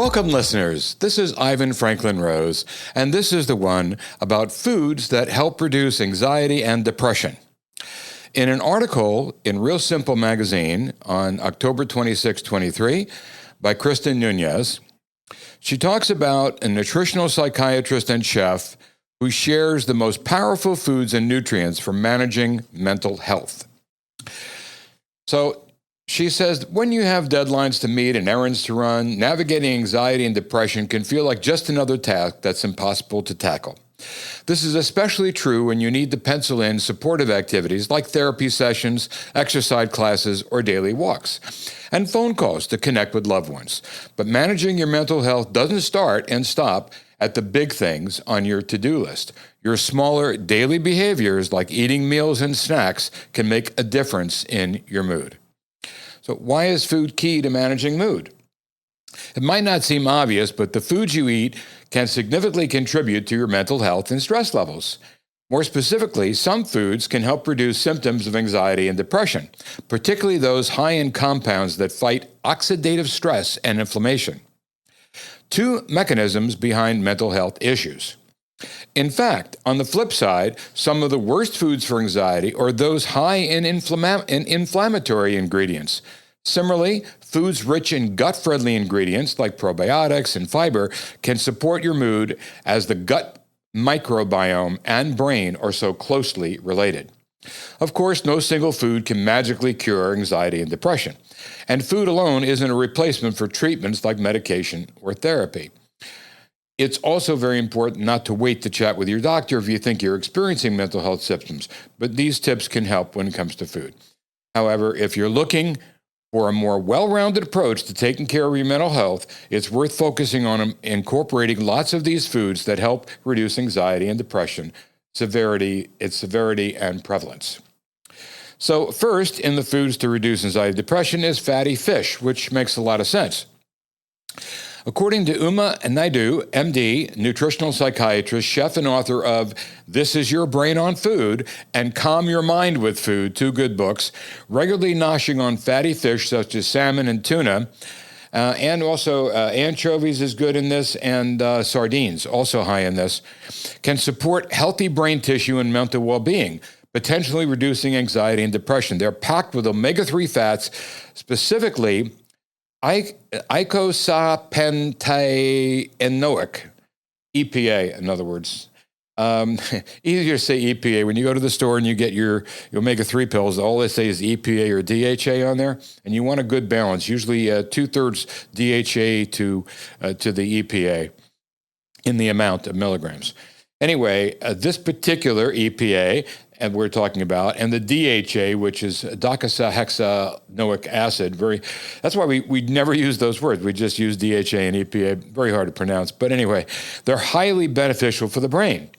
Welcome, listeners. This is Ivan Franklin Rose, and this is the one about foods that help reduce anxiety and depression. In an article in Real Simple magazine on October 26, 23, by Kristen Nunez, she talks about a nutritional psychiatrist and chef who shares the most powerful foods and nutrients for managing mental health. So, she says, when you have deadlines to meet and errands to run, navigating anxiety and depression can feel like just another task that's impossible to tackle. This is especially true when you need to pencil in supportive activities like therapy sessions, exercise classes, or daily walks, and phone calls to connect with loved ones. But managing your mental health doesn't start and stop at the big things on your to-do list. Your smaller daily behaviors like eating meals and snacks can make a difference in your mood. So why is food key to managing mood? It might not seem obvious, but the foods you eat can significantly contribute to your mental health and stress levels. More specifically, some foods can help reduce symptoms of anxiety and depression, particularly those high in compounds that fight oxidative stress and inflammation. Two mechanisms behind mental health issues. In fact, on the flip side, some of the worst foods for anxiety are those high in inflammatory ingredients. Similarly, foods rich in gut-friendly ingredients like probiotics and fiber can support your mood, as the gut microbiome and brain are so closely related. Of course, no single food can magically cure anxiety and depression, and food alone isn't a replacement for treatments like medication or therapy. It's also very important not to wait to chat with your doctor if you think you're experiencing mental health symptoms, but these tips can help when it comes to food. However, if you're looking for a more well-rounded approach to taking care of your mental health, it's worth focusing on incorporating lots of these foods that help reduce anxiety and depression, severity and prevalence. So first, in the foods to reduce anxiety and depression is fatty fish, which makes a lot of sense. According to Uma Naidu, MD, nutritional psychiatrist, chef, and author of This Is Your Brain on Food and Calm Your Mind with Food, two good books, regularly noshing on fatty fish such as salmon and tuna, and also anchovies is good in this, and sardines, also high in this, can support healthy brain tissue and mental well-being, potentially reducing anxiety and depression. They're packed with omega-3 fats, specifically eicosapentaenoic, EPA, in other words. Easier to say EPA. When you go to the store and you get your omega-3 pills, all they say is EPA or DHA on there, and you want a good balance, usually 2/3 DHA to the EPA in the amount of milligrams. Anyway, this particular EPA, and we're talking about, and the DHA, which is docosahexaenoic acid. That's why we never use those words. We just use DHA and EPA. Very hard to pronounce. But anyway, they're highly beneficial for the brain.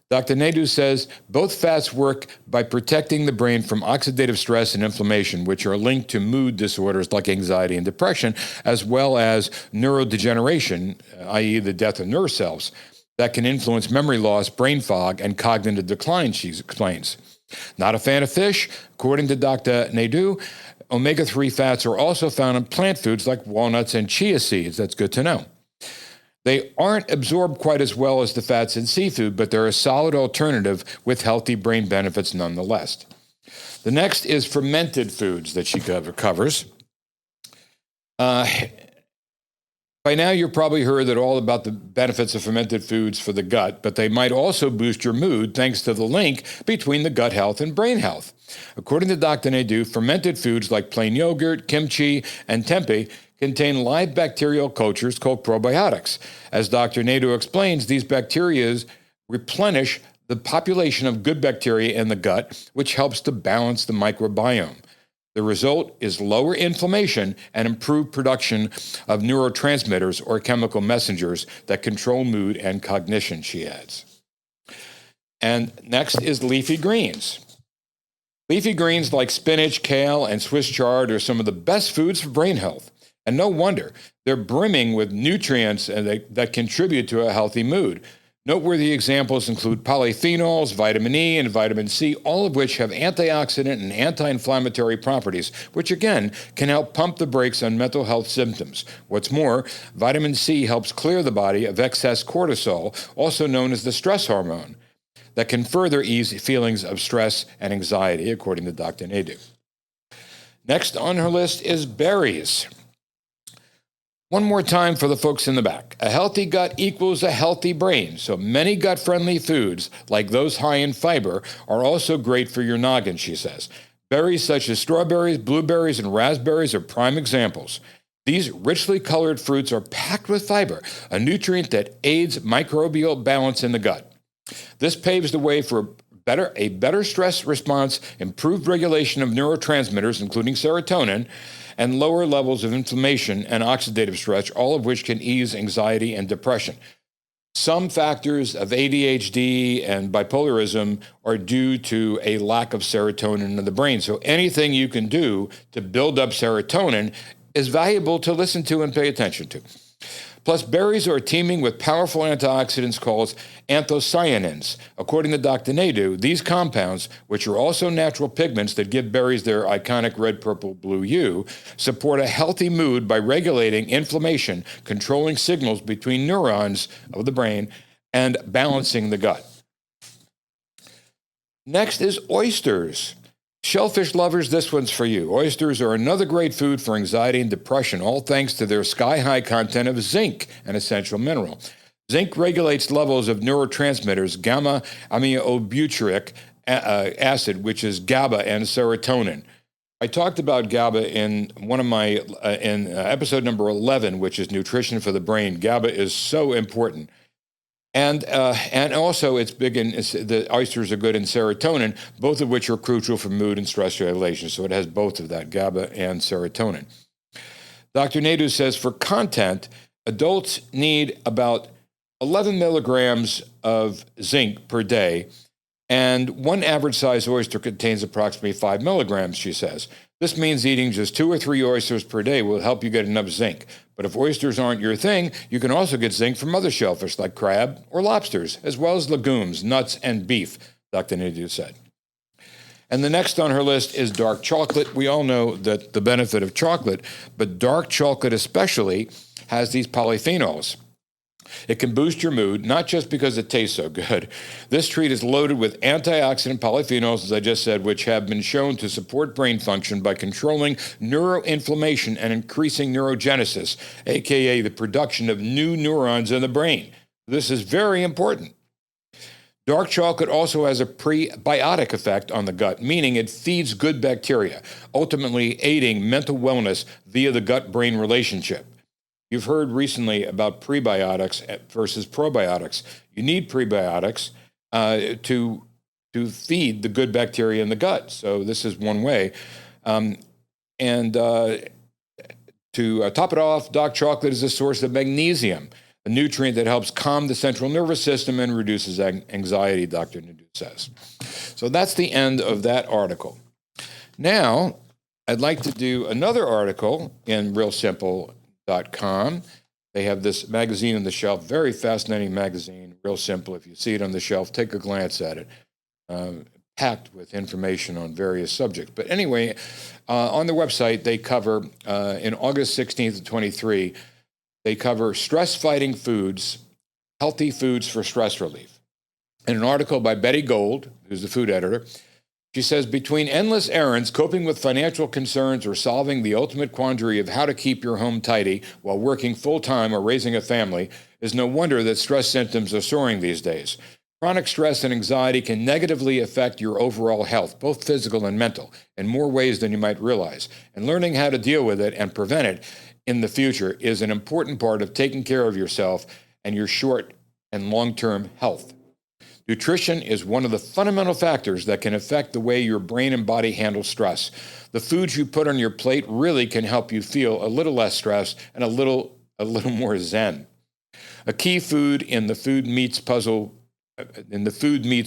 Dr. Naidu says both fats work by protecting the brain from oxidative stress and inflammation, which are linked to mood disorders like anxiety and depression, as well as neurodegeneration, i.e. the death of nerve cells, that can influence memory loss, brain fog, and cognitive decline, she explains. Not a fan of fish? According to Dr. Naidu, omega-3 fats are also found in plant foods like walnuts and chia seeds. That's good to know. They aren't absorbed quite as well as the fats in seafood, but they're a solid alternative with healthy brain benefits nonetheless. The next is fermented foods that she covers. By now, you've probably heard all about the benefits of fermented foods for the gut, but they might also boost your mood thanks to the link between the gut health and brain health. According to Dr. Naidu, fermented foods like plain yogurt, kimchi, and tempeh contain live bacterial cultures called probiotics. As Dr. Naidu explains, these bacteria replenish the population of good bacteria in the gut, which helps to balance the microbiome. The result is lower inflammation and improved production of neurotransmitters or chemical messengers that control mood and cognition, she adds. And next is leafy greens. Leafy greens like spinach, kale, and Swiss chard are some of the best foods for brain health. And no wonder, they're brimming with nutrients that contribute to a healthy mood. Noteworthy examples include polyphenols, vitamin E, and vitamin C, all of which have antioxidant and anti-inflammatory properties, which again can help pump the brakes on mental health symptoms. What's more, vitamin C helps clear the body of excess cortisol, also known as the stress hormone, that can further ease feelings of stress and anxiety, according to Dr. Naidu. Next on her list is berries. One more time for the folks in the back. A healthy gut equals a healthy brain, so many gut-friendly foods, like those high in fiber, are also great for your noggin, she says. Berries such as strawberries, blueberries, and raspberries are prime examples. These richly colored fruits are packed with fiber, a nutrient that aids microbial balance in the gut. This paves the way for a better stress response, improved regulation of neurotransmitters, including serotonin, and lower levels of inflammation and oxidative stress, all of which can ease anxiety and depression. Some factors of ADHD and bipolarism are due to a lack of serotonin in the brain. So anything you can do to build up serotonin is valuable to listen to and pay attention to. Plus, berries are teeming with powerful antioxidants called anthocyanins. According to Dr. Naidu, these compounds, which are also natural pigments that give berries their iconic red, purple, blue hue, support a healthy mood by regulating inflammation, controlling signals between neurons of the brain, and balancing the gut. Next is oysters. Shellfish lovers, this one's for you. Oysters are another great food for anxiety and depression, all thanks to their sky-high content of zinc, an essential mineral. Zinc regulates levels of neurotransmitters, gamma-aminobutyric acid, which is GABA, and serotonin. I talked about GABA in one of my episode number 11, which is Nutrition for the Brain. GABA is so important. And also it's big in, the oysters are good in serotonin, both of which are crucial for mood and stress regulation. So it has both of that, GABA and serotonin. Dr. Naidu says for content, adults need about 11 milligrams of zinc per day, and one average-sized oyster contains approximately 5 milligrams, she says. This means eating just 2 or 3 oysters per day will help you get enough zinc. But if oysters aren't your thing, you can also get zinc from other shellfish like crab or lobsters, as well as legumes, nuts, and beef, Dr. Naidu said. And the next on her list is dark chocolate. We all know that the benefit of chocolate, but dark chocolate especially has these polyphenols. It can boost your mood, not just because it tastes so good. This treat is loaded with antioxidant polyphenols, as I just said, which have been shown to support brain function by controlling neuroinflammation and increasing neurogenesis, aka the production of new neurons in the brain. This is very important. Dark chocolate also has a prebiotic effect on the gut, meaning it feeds good bacteria, ultimately aiding mental wellness via the gut-brain relationship. You've heard recently about prebiotics versus probiotics. You need prebiotics to feed the good bacteria in the gut. So this is one way. To top it off, dark chocolate is a source of magnesium, a nutrient that helps calm the central nervous system and reduces anxiety, Dr. Naidu says. So that's the end of that article. Now, I'd like to do another article in realsimple.com. They have this magazine on the shelf, very fascinating magazine, real simple. If you see it on the shelf, take a glance at it. Packed with information on various subjects. But anyway, on the website, they cover, in August 16th to 23, they cover stress-fighting foods, healthy foods for stress relief. In an article by Betty Gold, who's the food editor, she says, between endless errands, coping with financial concerns, or solving the ultimate quandary of how to keep your home tidy while working full-time or raising a family, is no wonder that stress symptoms are soaring these days. Chronic stress and anxiety can negatively affect your overall health, both physical and mental, in more ways than you might realize. And learning how to deal with it and prevent it in the future is an important part of taking care of yourself and your short and long-term health. Nutrition is one of the fundamental factors that can affect the way your brain and body handle stress. The foods you put on your plate really can help you feel a little less stressed and a little more zen. A key food in the food meets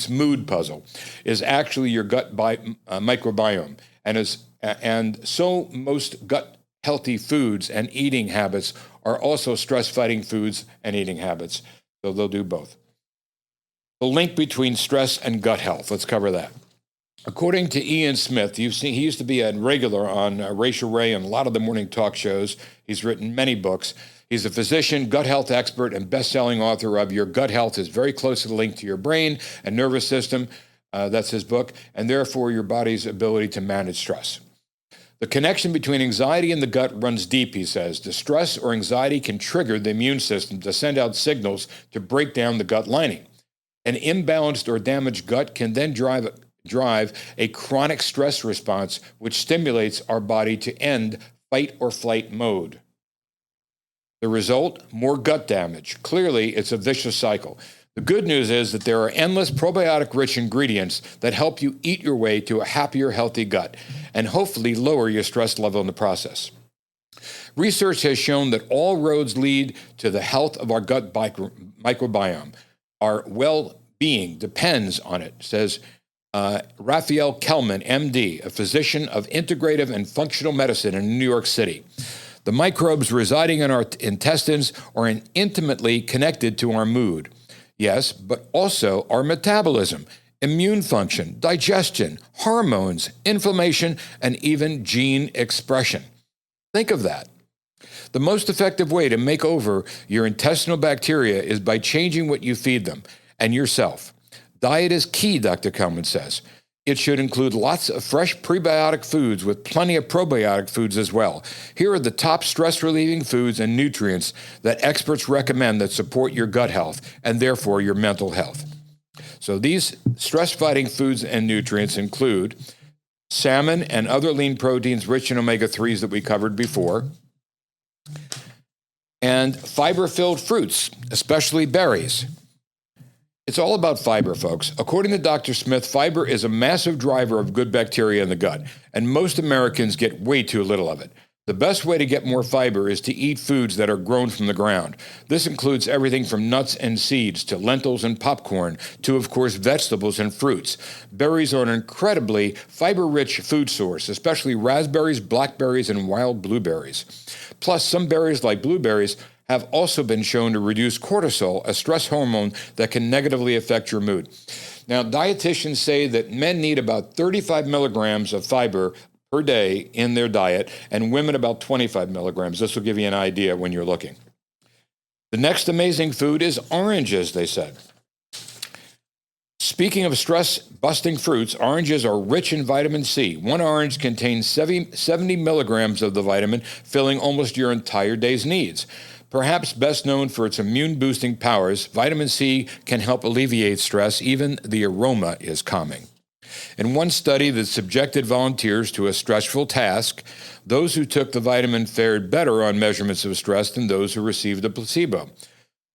mood puzzle is actually your gut microbiome, and so most gut healthy foods and eating habits are also stress fighting foods and eating habits. So they'll do both. The link between stress and gut health. Let's cover that. According to Ian Smith, he used to be a regular on Rachel Ray and a lot of the morning talk shows. He's written many books. He's a physician, gut health expert, and best-selling author of Your Gut Health is Very Closely Linked to Your Brain and Nervous System. That's his book, and therefore your body's ability to manage stress. The connection between anxiety and the gut runs deep, he says. The stress or anxiety can trigger the immune system to send out signals to break down the gut lining. An imbalanced or damaged gut can then drive a chronic stress response, which stimulates our body to end fight or flight mode. The result, more gut damage. Clearly, it's a vicious cycle. The good news is that there are endless probiotic-rich ingredients that help you eat your way to a happier, healthy gut and hopefully lower your stress level in the process. Research has shown that all roads lead to the health of our gut microbiome. Our well-being depends on it, says Raphael Kellman, MD, a physician of integrative and functional medicine in New York City. The microbes residing in our intestines are intimately connected to our mood. Yes, but also our metabolism, immune function, digestion, hormones, inflammation, and even gene expression. Think of that. The most effective way to make over your intestinal bacteria is by changing what you feed them and yourself. Diet is key, Dr. Kellman says. It should include lots of fresh prebiotic foods with plenty of probiotic foods as well. Here are the top stress-relieving foods and nutrients that experts recommend that support your gut health and therefore your mental health. So these stress-fighting foods and nutrients include salmon and other lean proteins rich in omega-3s that we covered before, and fiber-filled fruits, especially berries. It's all about fiber, folks. According to Dr. Smith, fiber is a massive driver of good bacteria in the gut, and most Americans get way too little of it. The best way to get more fiber is to eat foods that are grown from the ground. This includes everything from nuts and seeds to lentils and popcorn to, of course, vegetables and fruits. Berries are an incredibly fiber-rich food source, especially raspberries, blackberries, and wild blueberries. Plus, some berries like blueberries have also been shown to reduce cortisol, a stress hormone that can negatively affect your mood. Now, dietitians say that men need about 35 milligrams of fiber per day in their diet, and women about 25 milligrams. This will give you an idea when you're looking. The next amazing food is oranges, they said. Speaking of stress-busting fruits, oranges are rich in vitamin C. One orange contains 70 milligrams of the vitamin, filling almost your entire day's needs. Perhaps best known for its immune-boosting powers, vitamin C can help alleviate stress. Even the aroma is calming. In one study that subjected volunteers to a stressful task, those who took the vitamin fared better on measurements of stress than those who received a placebo.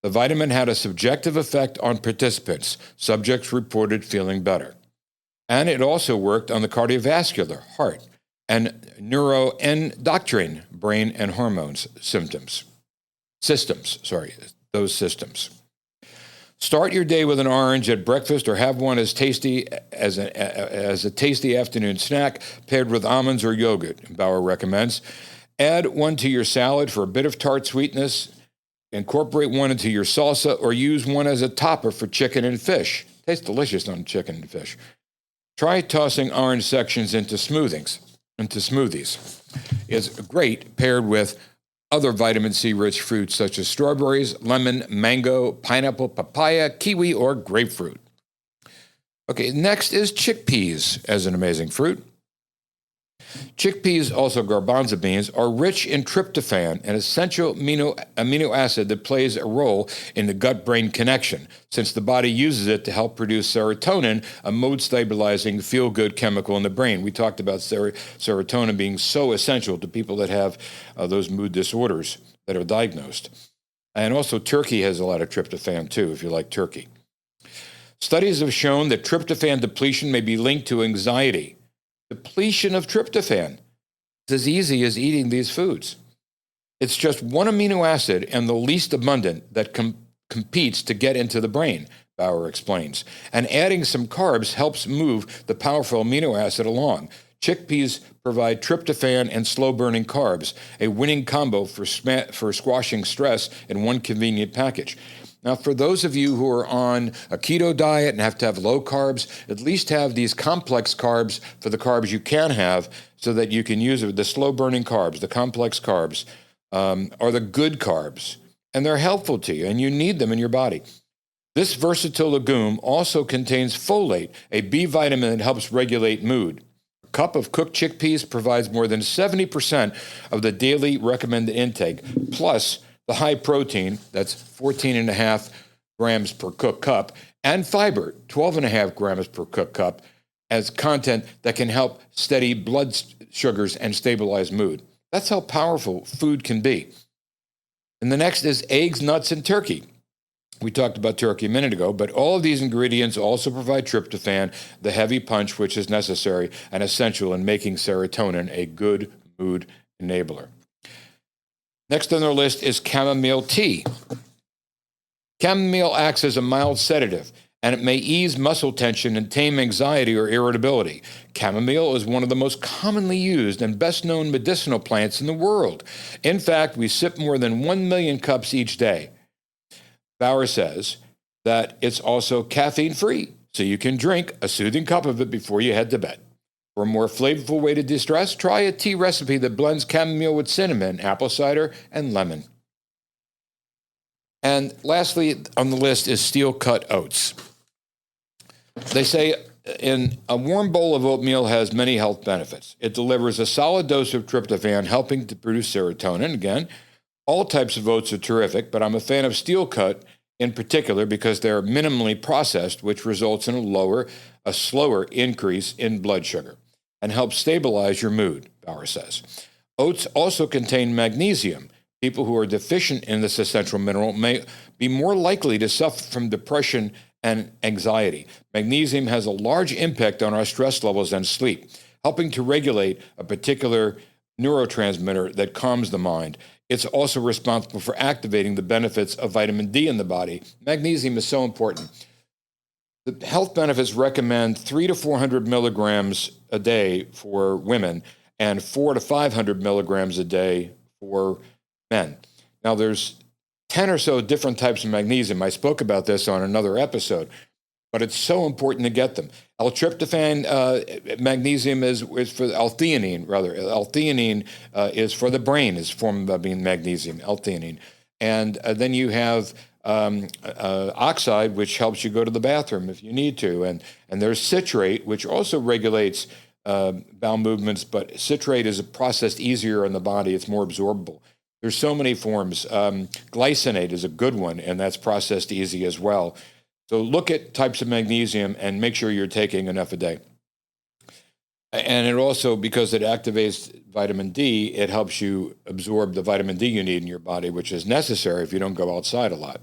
The vitamin had a subjective effect on participants. Subjects reported feeling better. And it also worked on the cardiovascular, heart, and neuroendocrine, brain and hormones systems. Start your day with an orange at breakfast or have one as tasty as a tasty afternoon snack paired with almonds or yogurt, Bauer recommends. Add one to your salad for a bit of tart sweetness. Incorporate one into your salsa or use one as a topper for chicken and fish. Tastes delicious on chicken and fish. Try tossing orange sections into smoothies. It's great paired with other vitamin C-rich fruits such as strawberries, lemon, mango, pineapple, papaya, kiwi, or grapefruit. Okay, next is chickpeas as an amazing fruit. Chickpeas, also garbanzo beans, are rich in tryptophan, an essential amino acid that plays a role in the gut-brain connection, since the body uses it to help produce serotonin, a mood-stabilizing, feel-good chemical in the brain. We talked about serotonin being so essential to people that have those mood disorders that are diagnosed. And also turkey has a lot of tryptophan, too, if you like turkey. Studies have shown that tryptophan depletion may be linked to anxiety. Depletion of tryptophan. It's as easy as eating these foods. It's just one amino acid and the least abundant that competes to get into the brain, Bauer explains. And adding some carbs helps move the powerful amino acid along. Chickpeas provide tryptophan and slow-burning carbs, a winning combo for squashing stress in one convenient package. Now, for those of you who are on a keto diet and have to have low carbs, at least have these complex carbs for the carbs you can have so that you can use it. The slow-burning carbs, the complex carbs, are the good carbs, and they're helpful to you, and you need them in your body. This versatile legume also contains folate, a B vitamin that helps regulate mood. A cup of cooked chickpeas provides more than 70% of the daily recommended intake, plus the high protein, that's 14.5 grams per cooked cup, and fiber, 12.5 grams per cooked cup, as content that can help steady blood sugars and stabilize mood. That's how powerful food can be. And the next is eggs, nuts, and turkey. We talked about turkey a minute ago, but all of these ingredients also provide tryptophan, the heavy punch which is necessary and essential in making serotonin a good mood enabler. Next on our list is chamomile tea. Chamomile acts as a mild sedative, and it may ease muscle tension and tame anxiety or irritability. Chamomile is one of the most commonly used and best-known medicinal plants in the world. In fact, we sip more than 1 million cups each day. Bauer says that it's also caffeine-free, so you can drink a soothing cup of it before you head to bed. For a more flavorful way to de-stress, try a tea recipe that blends chamomile with cinnamon, apple cider, and lemon. And lastly on the list is steel-cut oats. They say a warm bowl of oatmeal has many health benefits. It delivers a solid dose of tryptophan, helping to produce serotonin. Again, all types of oats are terrific, but I'm a fan of steel-cut in particular because they're minimally processed, which results in a slower increase in blood sugar and helps stabilize your mood, Bauer says. Oats also contain magnesium. People who are deficient in this essential mineral may be more likely to suffer from depression and anxiety. Magnesium has a large impact on our stress levels and sleep, helping to regulate a particular neurotransmitter that calms the mind. It's also responsible for activating the benefits of vitamin D in the body. Magnesium is so important. The health benefits recommend 300 to 400 milligrams a day for women and 400 to 500 milligrams a day for men. Now, there's 10 or so different types of magnesium. I spoke about this on another episode, but it's so important to get them. L-tryptophan, magnesium is for L-theanine, rather. L-theanine is for the brain, is formed by being magnesium, L-theanine. And then you have oxide, which helps you go to the bathroom if you need to. And there's citrate, which also regulates bowel movements, but citrate is processed easier in the body. It's more absorbable. There's so many forms. Glycinate is a good one, and that's processed easy as well. So look at types of magnesium and make sure you're taking enough a day. And it also, because it activates vitamin D, it helps you absorb the vitamin D you need in your body, which is necessary if you don't go outside a lot.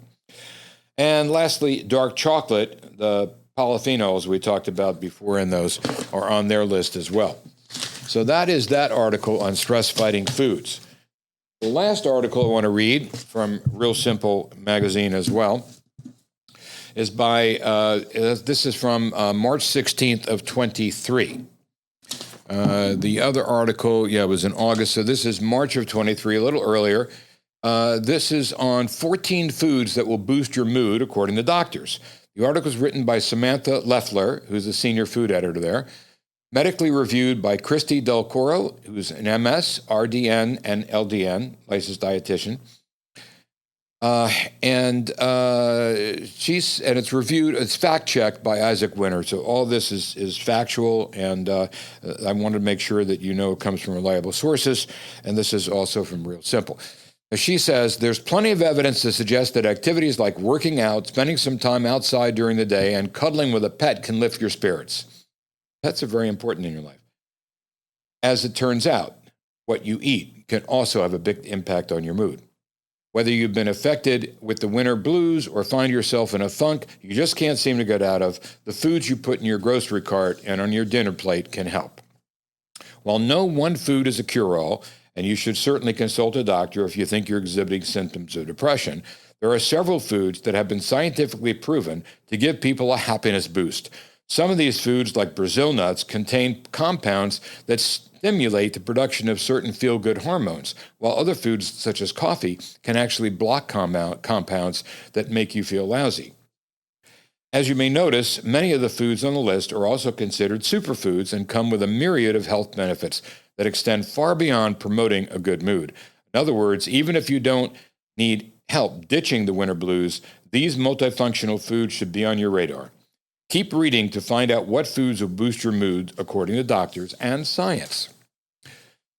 And lastly, dark chocolate, the polyphenols we talked about before in those are on their list as well. So that is that article on stress-fighting foods. The last article I want to read from Real Simple magazine as well is by, this is from March 16th of 23. The other article, was in August, so this is March of 23, a little earlier. This is on 14 foods that will boost your mood, according to doctors. The article is written by Samantha Leffler, who's a senior food editor there, medically reviewed by Christy Del Coro, who's an MS, RDN, and LDN, licensed dietitian. And it's reviewed, it's fact-checked by Isaac Winter. So all this is factual, and I wanted to make sure that you know it comes from reliable sources, and this is also from Real Simple. As she says, there's plenty of evidence to suggest that activities like working out, spending some time outside during the day, and cuddling with a pet can lift your spirits. Pets are very important in your life. As it turns out, what you eat can also have a big impact on your mood. Whether you've been affected with the winter blues or find yourself in a funk you just can't seem to get out of, the foods you put in your grocery cart and on your dinner plate can help. While no one food is a cure-all, and you should certainly consult a doctor if you think you're exhibiting symptoms of depression, there are several foods that have been scientifically proven to give people a happiness boost. Some of these foods, like Brazil nuts, contain compounds that stimulate the production of certain feel-good hormones, while other foods, such as coffee, can actually block compounds that make you feel lousy. As you may notice, many of the foods on the list are also considered superfoods and come with a myriad of health benefits that extend far beyond promoting a good mood. In other words, even if you don't need help ditching the winter blues, these multifunctional foods should be on your radar. Keep reading to find out what foods will boost your mood according to doctors and science.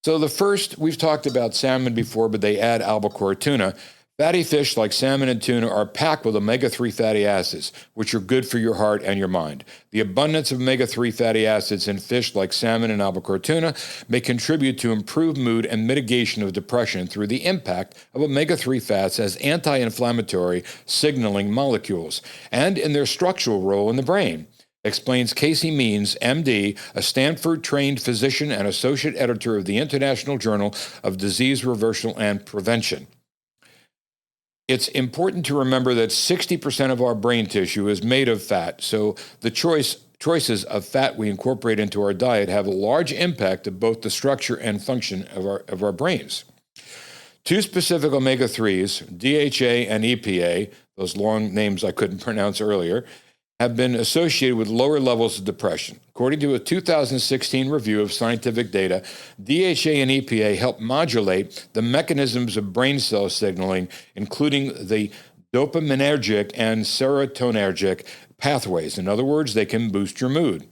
So the first, we've talked about salmon before, but they add albacore tuna. Fatty fish like salmon and tuna are packed with omega-3 fatty acids, which are good for your heart and your mind. The abundance of omega-3 fatty acids in fish like salmon and albacore tuna may contribute to improved mood and mitigation of depression through the impact of omega-3 fats as anti-inflammatory signaling molecules and in their structural role in the brain, explains Casey Means, MD, a Stanford-trained physician and associate editor of the International Journal of Disease Reversal and Prevention. It's important to remember that 60% of our brain tissue is made of fat, so the choices of fat we incorporate into our diet have a large impact of both the structure and function of our brains. Two specific omega-3s, DHA and EPA, those long names I couldn't pronounce earlier, have been associated with lower levels of depression. According to a 2016 review of scientific data, DHA and EPA help modulate the mechanisms of brain cell signaling, including the dopaminergic and serotonergic pathways. In other words, they can boost your mood.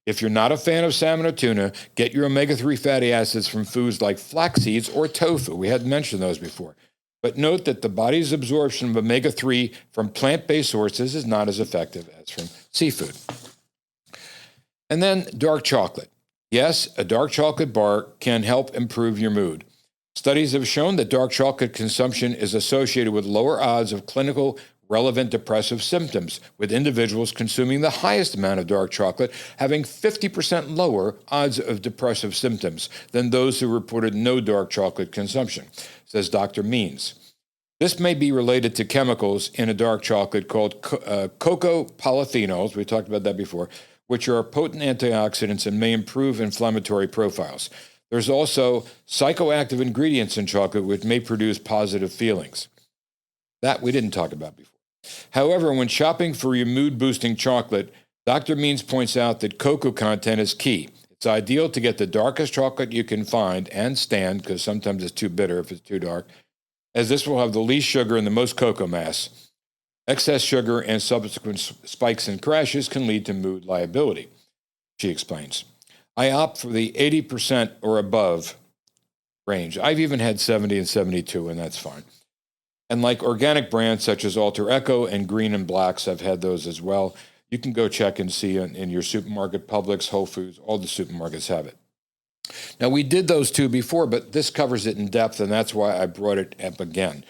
If you're not a fan of salmon or tuna, get your omega-3 fatty acids from foods like flax seeds or tofu. We hadn't mentioned those before. But note that the body's absorption of omega-3 from plant-based sources is not as effective as from seafood. And then dark chocolate. Yes, a dark chocolate bar can help improve your mood. Studies have shown that dark chocolate consumption is associated with lower odds of clinical relevant depressive symptoms, with individuals consuming the highest amount of dark chocolate having 50% lower odds of depressive symptoms than those who reported no dark chocolate consumption, says Dr. Means. This may be related to chemicals in a dark chocolate called cocoa polyphenols, we talked about that before, which are potent antioxidants and may improve inflammatory profiles. There's also psychoactive ingredients in chocolate which may produce positive feelings. That we didn't talk about before. However, when shopping for your mood-boosting chocolate, Dr. Means points out that cocoa content is key. It's ideal to get the darkest chocolate you can find and stand, because sometimes it's too bitter if it's too dark, as this will have the least sugar and the most cocoa mass. Excess sugar and subsequent spikes and crashes can lead to mood liability, she explains. I opt for the 80% or above range. I've even had 70 and 72, and that's fine. And like organic brands such as Alter Echo and Green and Blacks, I've had those as well. You can go check and see in your supermarket, Publix, Whole Foods, all the supermarkets have it. Now, we did those two before, but this covers it in depth, and that's why I brought it up again.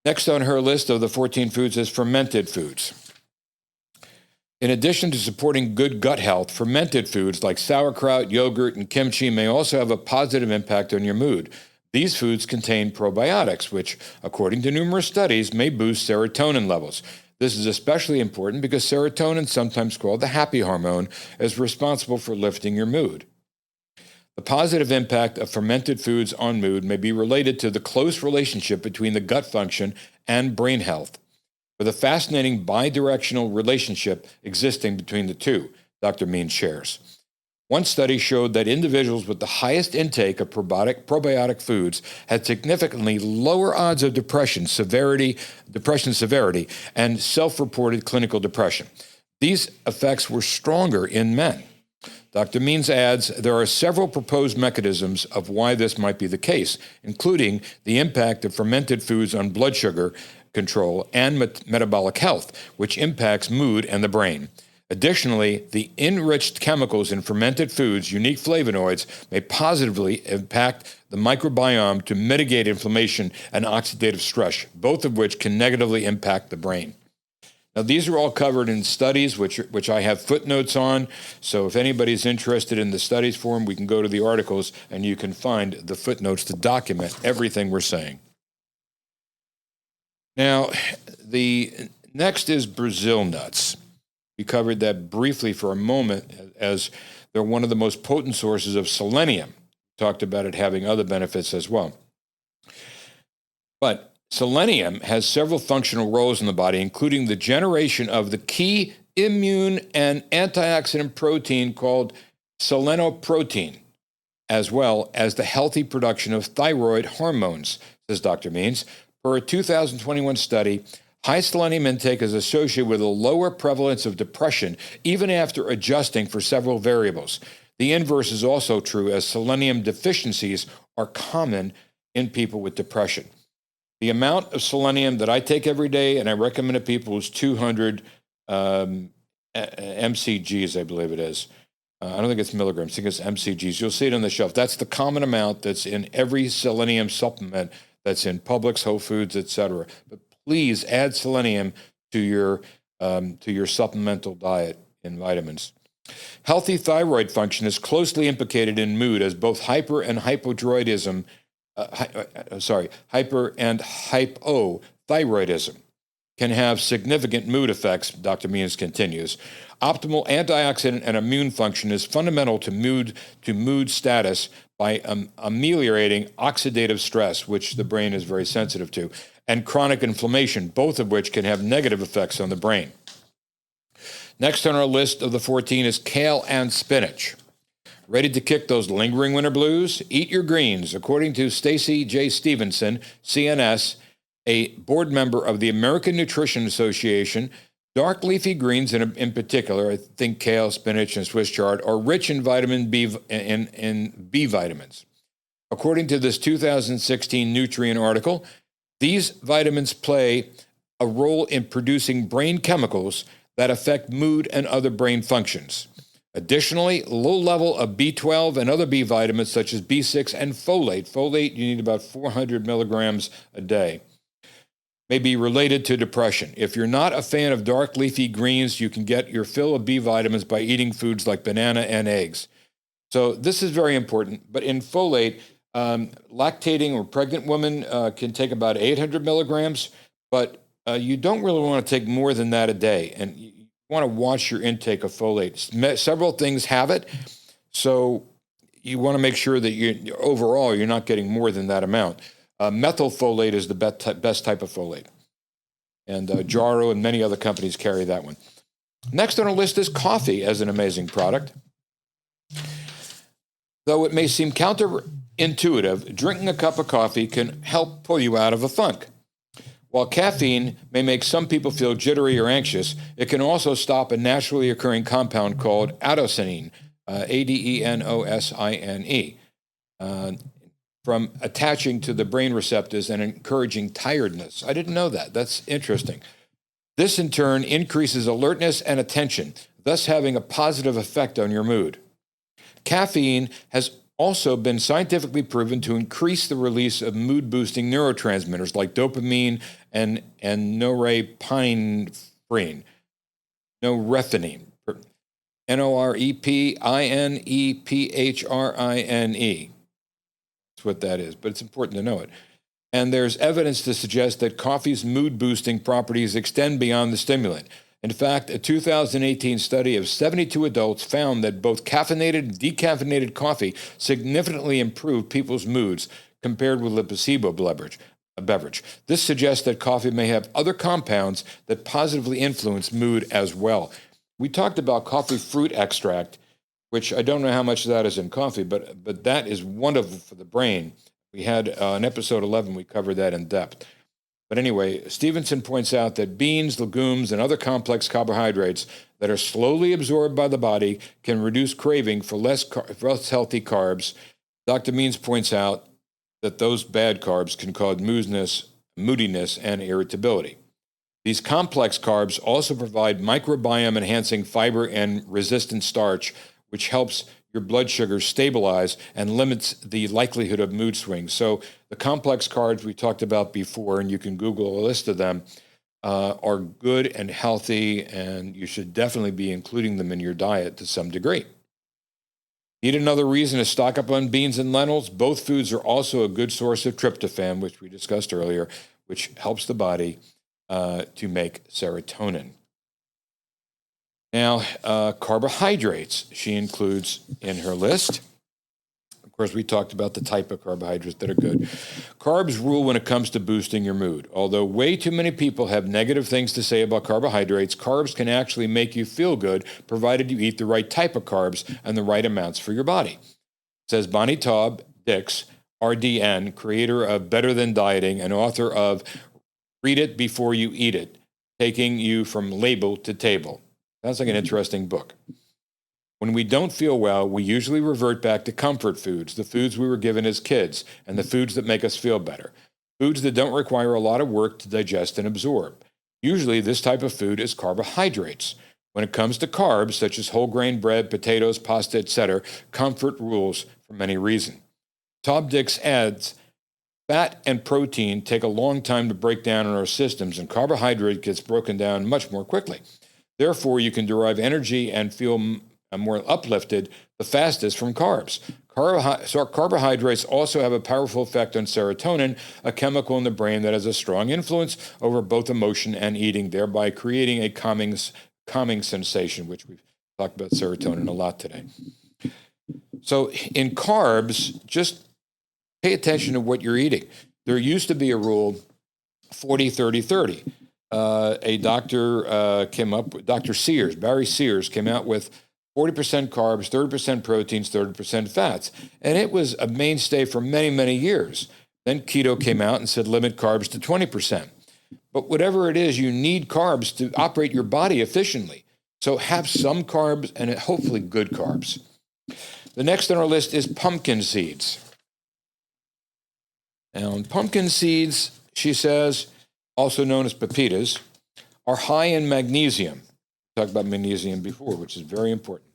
Next on her list of the 14 foods is fermented foods. In addition to supporting good gut health, fermented foods like sauerkraut, yogurt, and kimchi may also have a positive impact on your mood. These foods contain probiotics, which, according to numerous studies, may boost serotonin levels. This is especially important because serotonin, sometimes called the happy hormone, is responsible for lifting your mood. The positive impact of fermented foods on mood may be related to the close relationship between the gut function and brain health, with a fascinating bidirectional relationship existing between the two, Dr. Means shares. One study showed that individuals with the highest intake of probiotic foods had significantly lower odds of depression severity, and self-reported clinical depression. These effects were stronger in men. Dr. Means adds, there are several proposed mechanisms of why this might be the case, including the impact of fermented foods on blood sugar control and metabolic health, which impacts mood and the brain. Additionally, the enriched chemicals in fermented foods, unique flavonoids, may positively impact the microbiome to mitigate inflammation and oxidative stress, both of which can negatively impact the brain. Now, these are all covered in studies, which I have footnotes on, so if anybody's interested in the studies form, we can go to the articles and you can find the footnotes to document everything we're saying. Now, the next is Brazil nuts. We covered that briefly for a moment as they're one of the most potent sources of selenium. Talked about it having other benefits as well. But selenium has several functional roles in the body, including the generation of the key immune and antioxidant protein called selenoprotein, as well as the healthy production of thyroid hormones, says Dr. Means. Per a 2021 study, high selenium intake is associated with a lower prevalence of depression, even after adjusting for several variables. The inverse is also true, as selenium deficiencies are common in people with depression. The amount of selenium that I take every day, and I recommend to people, is 200 mcgs, I believe it is. I don't think it's milligrams. I think it's mcgs. You'll see it on the shelf. That's the common amount that's in every selenium supplement that's in Publix, Whole Foods, etc. But please add selenium to your supplemental diet in vitamins. Healthy thyroid function is closely implicated in mood, as both hyper and hypothyroidism can have significant mood effects, Dr. Means continues. Optimal antioxidant and immune function is fundamental to mood status by ameliorating oxidative stress, which the brain is very sensitive to, and chronic inflammation, both of which can have negative effects on the brain. Next on our list of the 14 is kale and spinach. Ready to kick those lingering winter blues? Eat your greens. According to Stacy J. Stevenson, CNS, a board member of the American Nutrition Association, dark leafy greens in particular, I think kale, spinach, and Swiss chard, are rich in vitamin B and B vitamins. According to this 2016 Nutrient article, these vitamins play a role in producing brain chemicals that affect mood and other brain functions. Additionally, low level of B12 and other B vitamins such as B6 and folate, you need about 400 milligrams a day, may be related to depression. If you're not a fan of dark leafy greens, you can get your fill of B vitamins by eating foods like banana and eggs. So this is very important. But in folate, lactating or pregnant women can take about 800 milligrams, but you don't really want to take more than that a day. And you want to watch your intake of folate. Several things have it, so you want to make sure that overall you're not getting more than that amount. Methylfolate is the best type of folate. And Jarrow and many other companies carry that one. Next on our list is coffee as an amazing product. Though it may seem counterintuitive, drinking a cup of coffee can help pull you out of a funk. While caffeine may make some people feel jittery or anxious, it can also stop a naturally occurring compound called adenosine, adenosine, from attaching to the brain receptors and encouraging tiredness. I didn't know that. That's interesting. This, in turn, increases alertness and attention, thus having a positive effect on your mood. Caffeine has also been scientifically proven to increase the release of mood-boosting neurotransmitters like dopamine and norepinephrine, norepinephrine. That's what that is, but it's important to know it. And there's evidence to suggest that coffee's mood-boosting properties extend beyond the stimulant. In fact, a 2018 study of 72 adults found that both caffeinated and decaffeinated coffee significantly improved people's moods compared with a placebo beverage. This suggests that coffee may have other compounds that positively influence mood as well. We talked about coffee fruit extract, which I don't know how much of that is in coffee, but that is wonderful for the brain. We had in episode 11, we covered that in depth. But anyway, Stevenson points out that beans, legumes, and other complex carbohydrates that are slowly absorbed by the body can reduce craving for less healthy carbs. Dr. Means points out that those bad carbs can cause moodiness, and irritability. These complex carbs also provide microbiome-enhancing fiber and resistant starch, which helps your blood sugar stabilize and limits the likelihood of mood swings. So the complex carbs we talked about before, and you can Google a list of them, are good and healthy, and you should definitely be including them in your diet to some degree. Need another reason to stock up on beans and lentils? Both foods are also a good source of tryptophan, which we discussed earlier, which helps the body to make serotonin. Now, carbohydrates, she includes in her list. Of course, we talked about the type of carbohydrates that are good. Carbs rule when it comes to boosting your mood. Although way too many people have negative things to say about carbohydrates, carbs can actually make you feel good, provided you eat the right type of carbs and the right amounts for your body. Says Bonnie Taub Dix, RDN, creator of Better Than Dieting and author of Read It Before You Eat It, taking you from label to table. Sounds like an interesting book. When we don't feel well, we usually revert back to comfort foods, the foods we were given as kids, and the foods that make us feel better. Foods that don't require a lot of work to digest and absorb. Usually, this type of food is carbohydrates. When it comes to carbs, such as whole grain bread, potatoes, pasta, etc., comfort rules for many reasons. Taub Dix adds, fat and protein take a long time to break down in our systems, and carbohydrate gets broken down much more quickly. Therefore, you can derive energy and feel more uplifted the fastest from carbs. Carbohydrates also have a powerful effect on serotonin, a chemical in the brain that has a strong influence over both emotion and eating, thereby creating a calming sensation, which we've talked about serotonin a lot today. So in carbs, just pay attention to what you're eating. There used to be a rule, 40-30-30. A doctor came up, Dr. Sears, Barry Sears, came out with 40% carbs, 30% proteins, 30% fats. And it was a mainstay for many, many years. Then keto came out and said limit carbs to 20%. But whatever it is, you need carbs to operate your body efficiently. So have some carbs and hopefully good carbs. The next on our list is pumpkin seeds. Now, pumpkin seeds, she says, also known as pepitas, are high in magnesium. We talked about magnesium before, which is very important.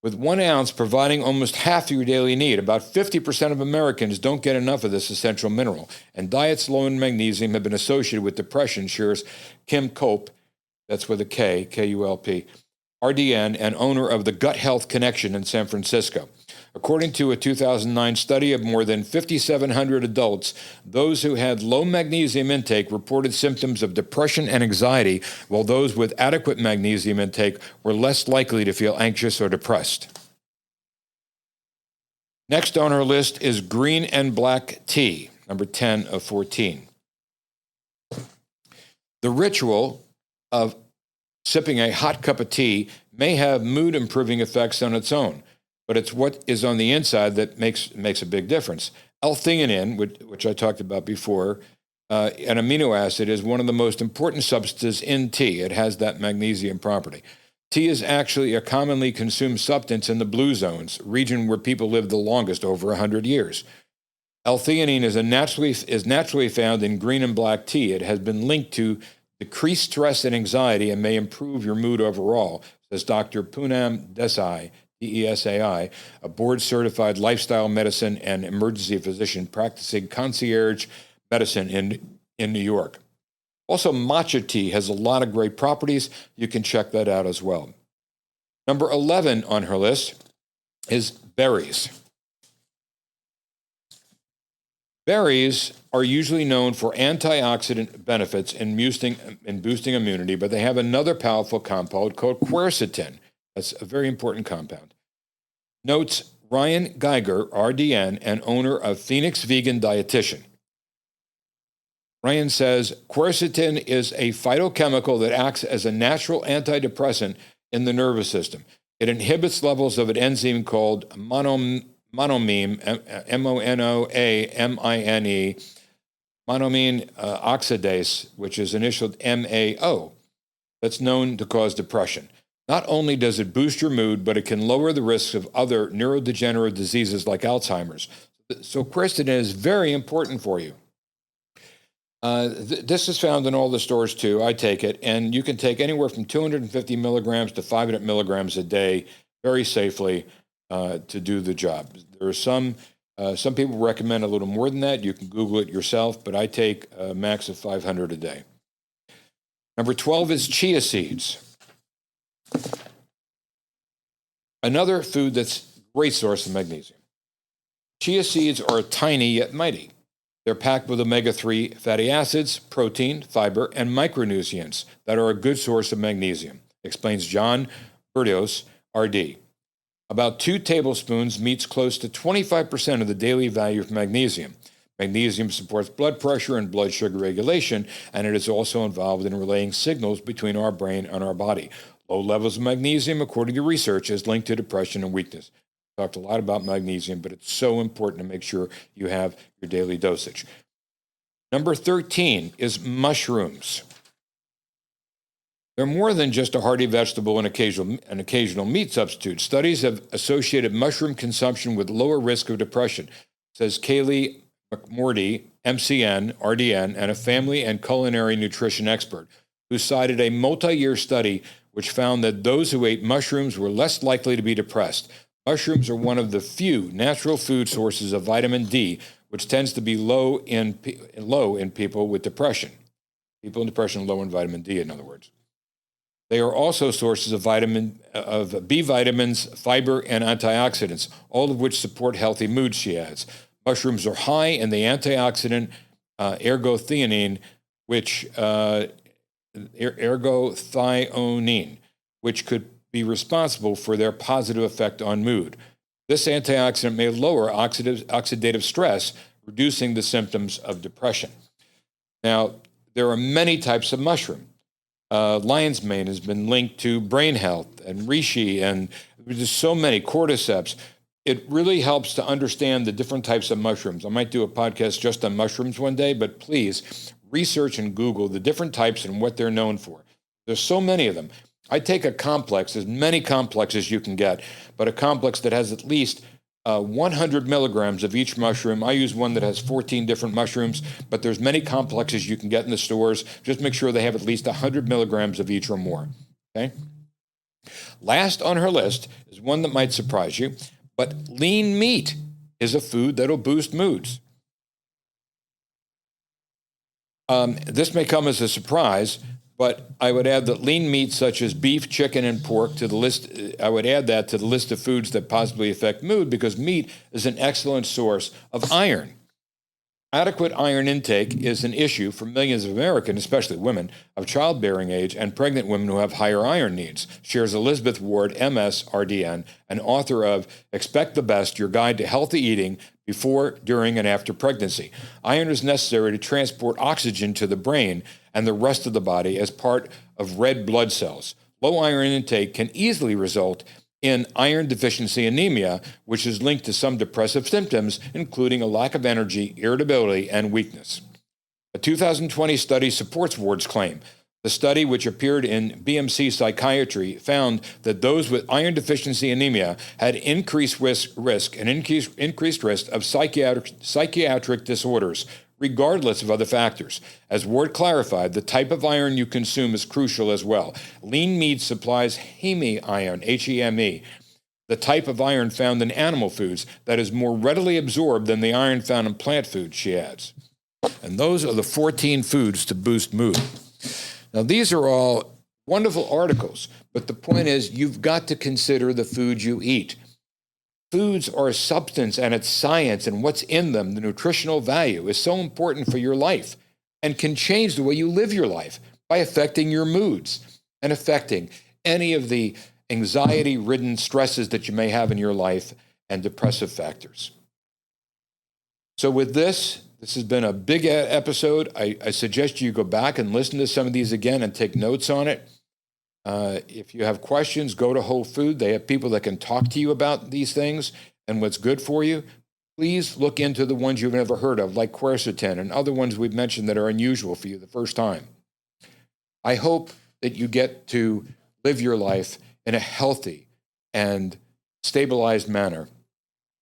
With 1 ounce providing almost half your daily need, about 50% of Americans don't get enough of this essential mineral, and diets low in magnesium have been associated with depression, shares Kim Culp, that's with a K, K-U-L-P, RDN, and owner of the Gut Health Connection in San Francisco. According to a 2009 study of more than 5,700 adults, those who had low magnesium intake reported symptoms of depression and anxiety, while those with adequate magnesium intake were less likely to feel anxious or depressed. Next on our list is green and black tea, number 10 of 14. The ritual of sipping a hot cup of tea may have mood-improving effects on its own, but it's what is on the inside that makes a big difference. L-theanine, which I talked about before, an amino acid, is one of the most important substances in tea. It has that magnesium property. Tea is actually a commonly consumed substance in the blue zones, region where people live the longest, over 100 years. L-theanine is naturally found in green and black tea. It has been linked to decreased stress and anxiety and may improve your mood overall, says Dr. Poonam Desai, DESAI, a board-certified lifestyle medicine and emergency physician practicing concierge medicine in New York. Also, matcha tea has a lot of great properties. You can check that out as well. Number 11 on her list is berries. Berries are usually known for antioxidant benefits in boosting immunity, but they have another powerful compound called quercetin. That's a very important compound. Notes Ryan Geiger, RDN, and owner of Phoenix Vegan Dietitian. Ryan says, quercetin is a phytochemical that acts as a natural antidepressant in the nervous system. It inhibits levels of an enzyme called monoamine, M-O-N-O-A-M-I-N-E, monoamine oxidase, which is initialed MAO, that's known to cause depression. Not only does it boost your mood, but it can lower the risks of other neurodegenerative diseases like Alzheimer's. So quercetin is very important for you. This is found in all the stores too. I take it, and you can take anywhere from 250 milligrams to 500 milligrams a day very safely to do the job. There are some people recommend a little more than that. You can Google it yourself, but I take a max of 500 a day. Number 12 is chia seeds. Another food that's a great source of magnesium. Chia seeds are tiny yet mighty. They're packed with omega-3 fatty acids, protein, fiber, and micronutrients that are a good source of magnesium. explains John Berdios, RD. About 2 tablespoons meets close to 25% of the daily value of magnesium. Magnesium supports blood pressure and blood sugar regulation, and it is also involved in relaying signals between our brain and our body. Low levels of magnesium, according to research, is linked to depression and weakness. We talked a lot about magnesium, but it's so important to make sure you have your daily dosage. Number 13 is mushrooms. They're more than just a hearty vegetable and occasional meat substitute. Studies have associated mushroom consumption with lower risk of depression, says Kaylee McMorty, MCN, RDN, and a family and culinary nutrition expert, who cited a multi-year study which found that those who ate mushrooms were less likely to be depressed. Mushrooms are one of the few natural food sources of vitamin D, which tends to be low in people with depression. People in depression low in vitamin D, in other words. They are also sources of B vitamins, fiber, and antioxidants, all of which support healthy mood, she adds. Mushrooms are high in the antioxidant ergothioneine, which could be responsible for their positive effect on mood. This antioxidant may lower oxidative stress, reducing the symptoms of depression. Now, there are many types of mushroom. Lion's mane has been linked to brain health, and reishi, and there's so many, cordyceps. It really helps to understand the different types of mushrooms. I might do a podcast just on mushrooms one day, but please research and Google the different types and what they're known for. There's so many of them. I take a complex, as many complexes you can get, but a complex that has at least 100 milligrams of each mushroom. I use one that has 14 different mushrooms, but there's many complexes you can get in the stores. Just make sure they have at least 100 milligrams of each or more, okay? Last on her list is one that might surprise you, but lean meat is a food that'll boost moods. This may come as a surprise, but I would add that lean meats such as beef, chicken, and pork to the list. I would add that to the list of foods that positively affect mood, because meat is an excellent source of iron. Adequate iron intake is an issue for millions of Americans, especially women, of childbearing age and pregnant women who have higher iron needs, shares Elizabeth Ward, MS, RDN, and author of Expect the Best, Your Guide to Healthy Eating Before, During, and After Pregnancy. Iron is necessary to transport oxygen to the brain and the rest of the body as part of red blood cells. Low iron intake can easily result in iron deficiency anemia, which is linked to some depressive symptoms, including a lack of energy, irritability, and weakness. A 2020 study supports Ward's claim. The study, which appeared in BMC Psychiatry, found that those with iron deficiency anemia had increased risk of psychiatric disorders, regardless of other factors. As Ward clarified, the type of iron you consume is crucial as well. Lean meat supplies heme iron, Heme, the type of iron found in animal foods that is more readily absorbed than the iron found in plant foods, she adds. And those are the 14 foods to boost mood. Now, these are all wonderful articles, but the point is you've got to consider the foods you eat. Foods are a substance, and it's science, and what's in them, the nutritional value, is so important for your life and can change the way you live your life by affecting your moods and affecting any of the anxiety-ridden stresses that you may have in your life and depressive factors. So with this has been a big episode. I suggest you go back and listen to some of these again and take notes on it. If you have questions, go to Whole Food. They have people that can talk to you about these things and what's good for you. Please look into the ones you've never heard of, like quercetin and other ones we've mentioned that are unusual for you the first time. I hope that you get to live your life in a healthy and stabilized manner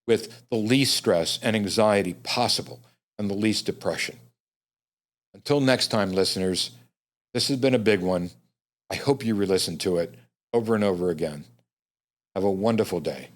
with the least stress and anxiety possible and the least depression. Until next time, listeners, this has been a big one. I hope you re-listen to it over and over again. Have a wonderful day.